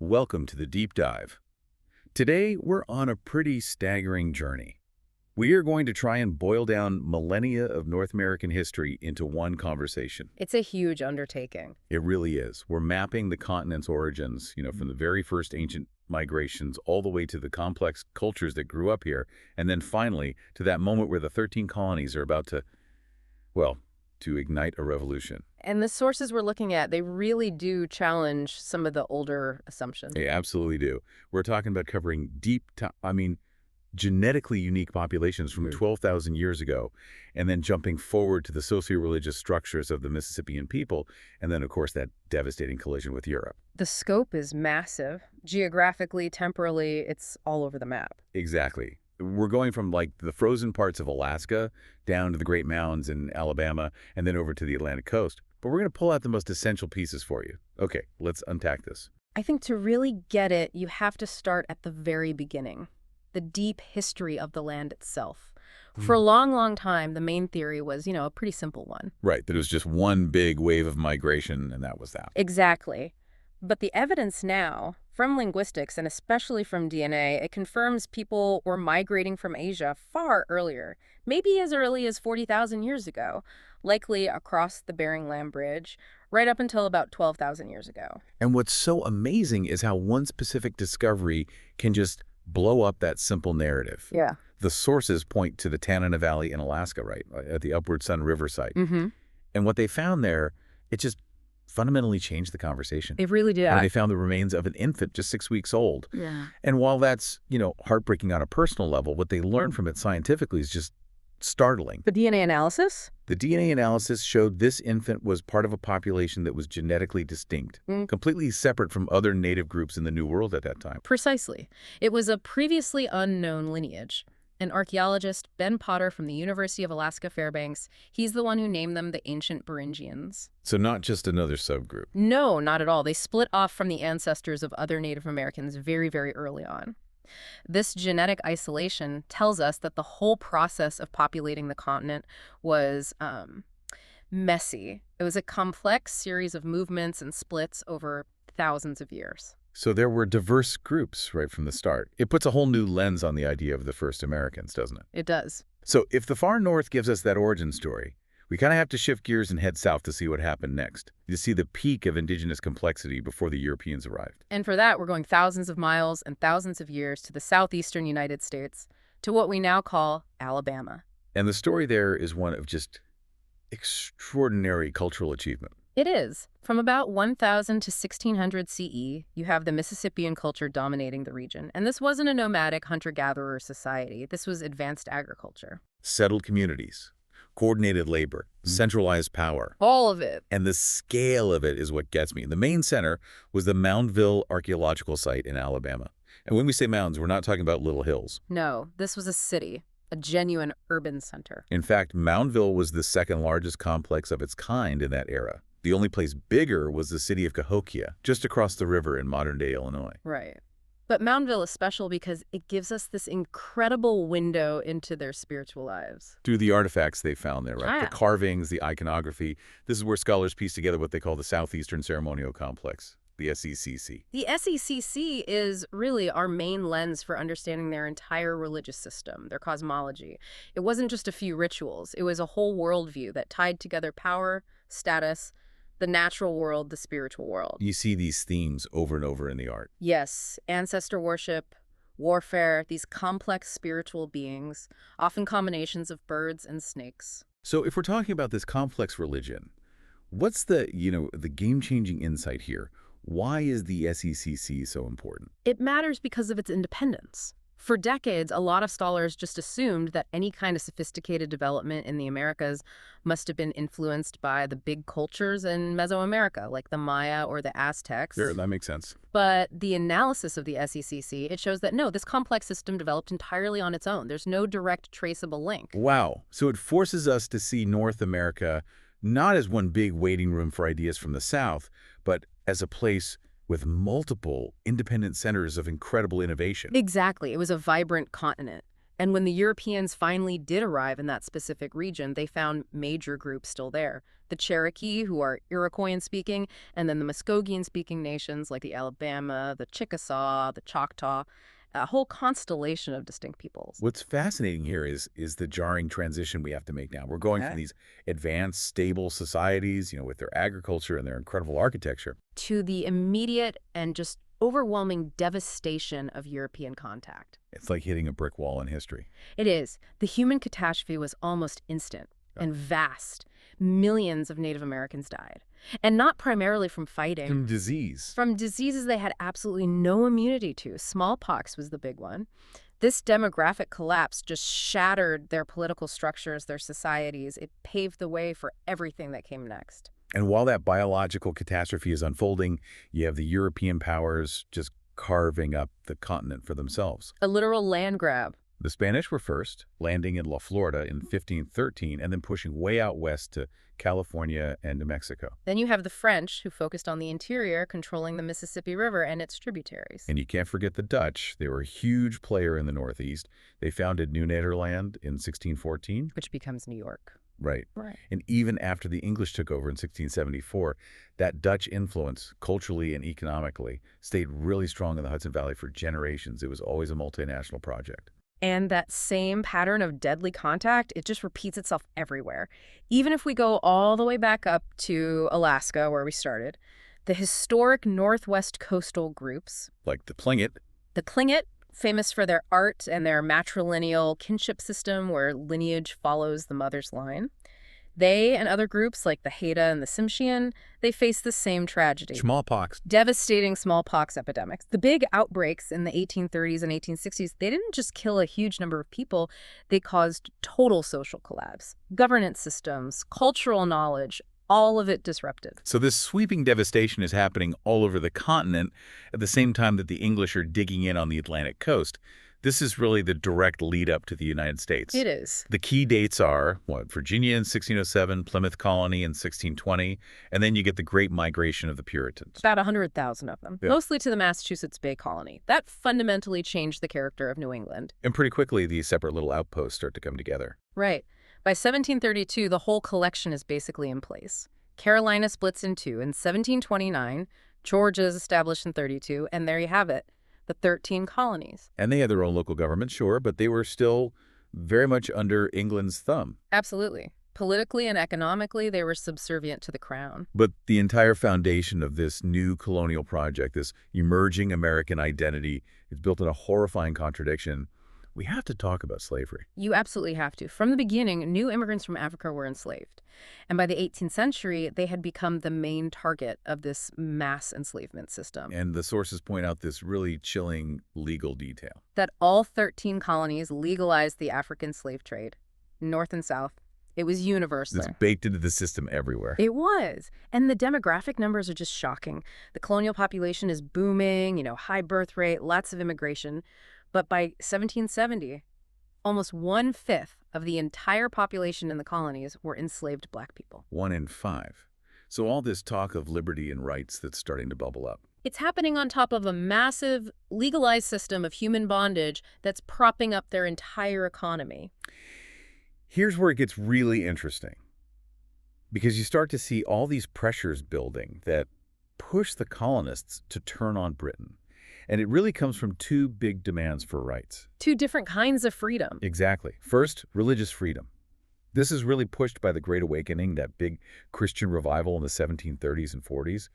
Welcome to the deep dive. Today, we're on a pretty staggering journey. We are going to try and boil down millennia of North American history into one conversation. It's a huge undertaking. It really is. We're mapping the continent's origins, from the very first ancient migrations all the way to the complex cultures that grew up here, and then finally to that moment where the 13 colonies are about to, well, to ignite a revolution. And the sources we're looking at, they really do challenge some of the older assumptions. They absolutely do. We're talking about covering genetically unique populations from 12,000 years ago, and then jumping forward to the socio-religious structures of the Mississippian people, and then, of course, that devastating collision with Europe. The scope is massive. Geographically, temporally, it's all over the map. Exactly. We're going from, the frozen parts of Alaska down to the Great Mountains in Alabama, and then over to the Atlantic coast. But we're going to pull out the most essential pieces for you. Okay, let's unpack this. I think to really get it, you have to start at the very beginning. The deep history of the land itself. For a long, long time, the main theory was, a pretty simple one. Right, that it was just one big wave of migration, and that was that. Exactly. But the evidence now, from linguistics and especially from DNA, it confirms people were migrating from Asia far earlier, maybe as early as 40,000 years ago, likely across the Bering Land Bridge, right up until about 12,000 years ago. And what's so amazing is how one specific discovery can just blow up that simple narrative. Yeah. The sources point to the Tanana Valley in Alaska, right, at the Upward Sun River site. Mm-hmm. And what they found there, it just fundamentally changed the conversation. It really did. And they found the remains of an infant just 6 weeks old. Yeah. And while that's, heartbreaking on a personal level, what they learned from it scientifically is just startling. The DNA analysis? The DNA analysis showed this infant was part of a population that was genetically distinct, completely separate from other native groups in the New World at that time. Precisely. It was a previously unknown lineage. An archaeologist, Ben Potter from the University of Alaska Fairbanks, he's the one who named them the ancient Beringians. So not just another subgroup. No, not at all. They split off from the ancestors of other Native Americans very, very early on. This genetic isolation tells us that the whole process of populating the continent was messy. It was a complex series of movements and splits over thousands of years. So there were diverse groups right from the start. It puts a whole new lens on the idea of the first Americans, doesn't it? It does. So if the far north gives us that origin story, we kind of have to shift gears and head south to see what happened next, to see the peak of indigenous complexity before the Europeans arrived. And for that, we're going thousands of miles and thousands of years to the southeastern United States, to what we now call Alabama. And the story there is one of just extraordinary cultural achievement. It is. From about 1000 to 1600 CE, you have the Mississippian culture dominating the region. And this wasn't a nomadic hunter-gatherer society. This was advanced agriculture. Settled communities, coordinated labor, centralized power. All of it. And the scale of it is what gets me. The main center was the Moundville archaeological site in Alabama. And when we say mounds, we're not talking about little hills. No, this was a city, a genuine urban center. In fact, Moundville was the second largest complex of its kind in that era. The only place bigger was the city of Cahokia, just across the river in modern-day Illinois. Right. But Moundville is special because it gives us this incredible window into their spiritual lives. Through the artifacts they found there, right? Ah. The carvings, the iconography. This is where scholars piece together what they call the Southeastern Ceremonial Complex, the SECC. The SECC is really our main lens for understanding their entire religious system, their cosmology. It wasn't just a few rituals. It was a whole worldview that tied together power, status, the natural world, the spiritual world. You see these themes over and over in the art. Yes, ancestor worship, warfare, these complex spiritual beings, often combinations of birds and snakes. So if we're talking about this complex religion, what's the game-changing insight here? Why is the SECC so important? It matters because of its independence. For decades, a lot of scholars just assumed that any kind of sophisticated development in the Americas must have been influenced by the big cultures in Mesoamerica, like the Maya or the Aztecs. Sure, that makes sense. But the analysis of the SECC, it shows that no, this complex system developed entirely on its own. There's no direct traceable link. Wow. So it forces us to see North America not as one big waiting room for ideas from the South, but as a place with multiple independent centers of incredible innovation. Exactly. It was a vibrant continent. And when the Europeans finally did arrive in that specific region, they found major groups still there. the Cherokee, who are Iroquoian-speaking, and then the Muskogean-speaking nations like the Alabama, the Chickasaw, the Choctaw, a whole constellation of distinct peoples. What's fascinating here is the jarring transition we have to make now. We're going from these advanced, stable societies, with their agriculture and their incredible architecture. To the immediate and just overwhelming devastation of European contact. It's like hitting a brick wall in history. It is. The human catastrophe was almost instant and vast. Millions of Native Americans died. And not primarily from fighting. From disease. From diseases they had absolutely no immunity to. Smallpox was the big one. This demographic collapse just shattered their political structures, their societies. It paved the way for everything that came next. And while that biological catastrophe is unfolding, you have the European powers just carving up the continent for themselves. A literal land grab. The Spanish were first, landing in La Florida in 1513 and then pushing way out west to California and New Mexico. Then you have the French, who focused on the interior, controlling the Mississippi River and its tributaries. And you can't forget the Dutch. They were a huge player in the Northeast. They founded New Nederland in 1614. Which becomes New York. Right. Right. And even after the English took over in 1674, that Dutch influence, culturally and economically, stayed really strong in the Hudson Valley for generations. It was always a multinational project. And that same pattern of deadly contact, it just repeats itself everywhere. Even if we go all the way back up to Alaska, where we started, the historic Northwest coastal groups, Like the Tlingit. the Tlingit, famous for their art and their matrilineal kinship system where lineage follows the mother's line. They and other groups like the Haida and the Tsimshian, they face the same tragedy. Smallpox. Devastating smallpox epidemics. The big outbreaks in the 1830s and 1860s, they didn't just kill a huge number of people, they caused total social collapse. Governance systems, cultural knowledge, all of it disrupted. So this sweeping devastation is happening all over the continent at the same time that the English are digging in on the Atlantic coast. This is really the direct lead up to the United States. It is. The key dates are, Virginia in 1607, Plymouth Colony in 1620, and then you get the Great Migration of the Puritans. About 100,000 of them, Yeah. mostly to the Massachusetts Bay Colony. That fundamentally changed the character of New England. And pretty quickly, these separate little outposts start to come together. Right. By 1732, the whole collection is basically in place. Carolina splits in two. In 1729, Georgia is established in 32, and there you have it, the 13 colonies. And they had their own local government, sure, but they were still very much under England's thumb. Absolutely. Politically and economically, they were subservient to the crown. But the entire foundation of this new colonial project, this emerging American identity, is built on a horrifying contradiction. We have to talk about slavery. You absolutely have to. From the beginning, new immigrants from Africa were enslaved. And by the 18th century, they had become the main target of this mass enslavement system. And the sources point out this really chilling legal detail. That all 13 colonies legalized the African slave trade, North and South. It was universal. It's baked into the system everywhere. It was. And the demographic numbers are just shocking. The colonial population is booming, high birth rate, lots of immigration. But by 1770, almost 1/5 of the entire population in the colonies were enslaved Black people. 1 in 5. So all this talk of liberty and rights that's starting to bubble up. It's happening on top of a massive, legalized system of human bondage that's propping up their entire economy. Here's where it gets really interesting. Because you start to see all these pressures building that push the colonists to turn on Britain. And it really comes from two big demands for rights. Two different kinds of freedom. Exactly. First, religious freedom. This is really pushed by the Great Awakening, that big Christian revival in the 1730s and 40s.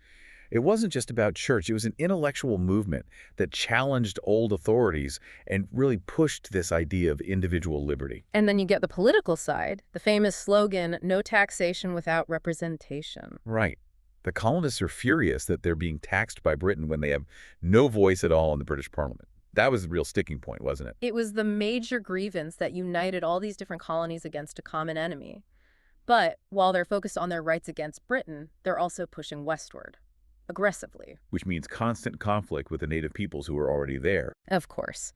It wasn't just about church. It was an intellectual movement that challenged old authorities and really pushed this idea of individual liberty. And then you get the political side, the famous slogan, no taxation without representation. Right. The colonists are furious that they're being taxed by Britain when they have no voice at all in the British Parliament. That was the real sticking point, wasn't it? It was the major grievance that united all these different colonies against a common enemy. But while they're focused on their rights against Britain, they're also pushing westward, aggressively. Which means constant conflict with the native peoples who were already there. Of course.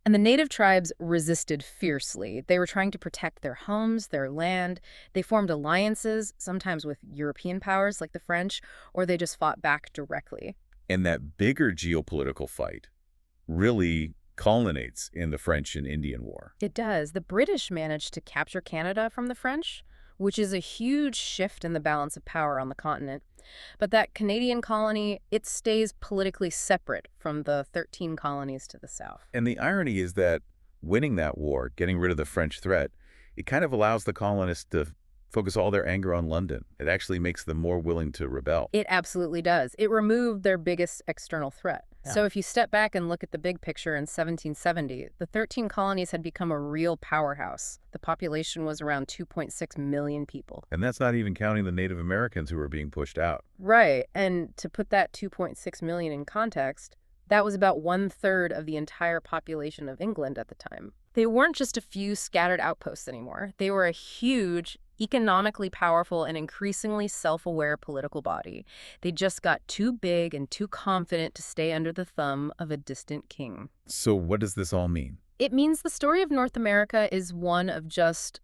And the native tribes resisted fiercely. They were trying to protect their homes, their land. They formed alliances, sometimes with European powers like the French, or they just fought back directly. And that bigger geopolitical fight really culminates in the French and Indian War. It does. The British managed to capture Canada from the French, which is a huge shift in the balance of power on the continent. But that Canadian colony, it stays politically separate from the 13 colonies to the south. And the irony is that winning that war, getting rid of the French threat, it kind of allows the colonists to focus all their anger on London. It actually makes them more willing to rebel. It absolutely does. It removed their biggest external threat. Yeah. So if you step back and look at the big picture in 1770, the 13 colonies had become a real powerhouse. The population was around 2.6 million people. And that's not even counting the Native Americans who were being pushed out. Right, and to put that 2.6 million in context, that was about 1/3 of the entire population of England at the time. They weren't just a few scattered outposts anymore. They were a huge, economically powerful, and increasingly self-aware political body. They just got too big and too confident to stay under the thumb of a distant king. So what does this all mean? It means the story of North America is one of just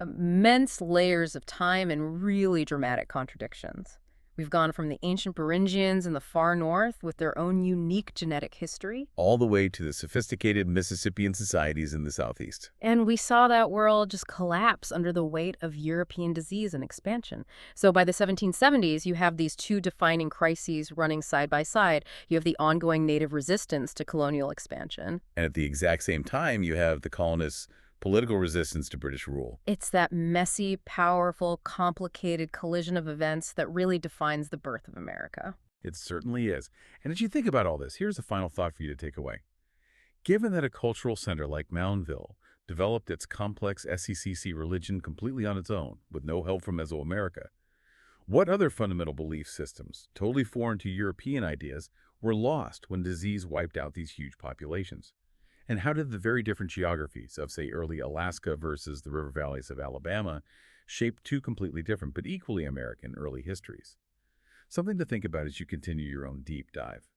immense layers of time and really dramatic contradictions. We've gone from the ancient Beringians in the far north with their own unique genetic history, All the way to the sophisticated Mississippian societies in the Southeast. and we saw that world just collapse under the weight of European disease and expansion. So by the 1770s, you have these two defining crises running side by side. You have the ongoing native resistance to colonial expansion. And at the exact same time, you have the colonists' political resistance to British rule. It's that messy, powerful, complicated collision of events that really defines the birth of America. It certainly is. And as you think about all this, here's a final thought for you to take away. Given that a cultural center like Moundville developed its complex SECC religion completely on its own, with no help from Mesoamerica, what other fundamental belief systems, totally foreign to European ideas, were lost when disease wiped out these huge populations? And how did the very different geographies of, say, early Alaska versus the river valleys of Alabama shape two completely different but equally American early histories? Something to think about as you continue your own deep dive.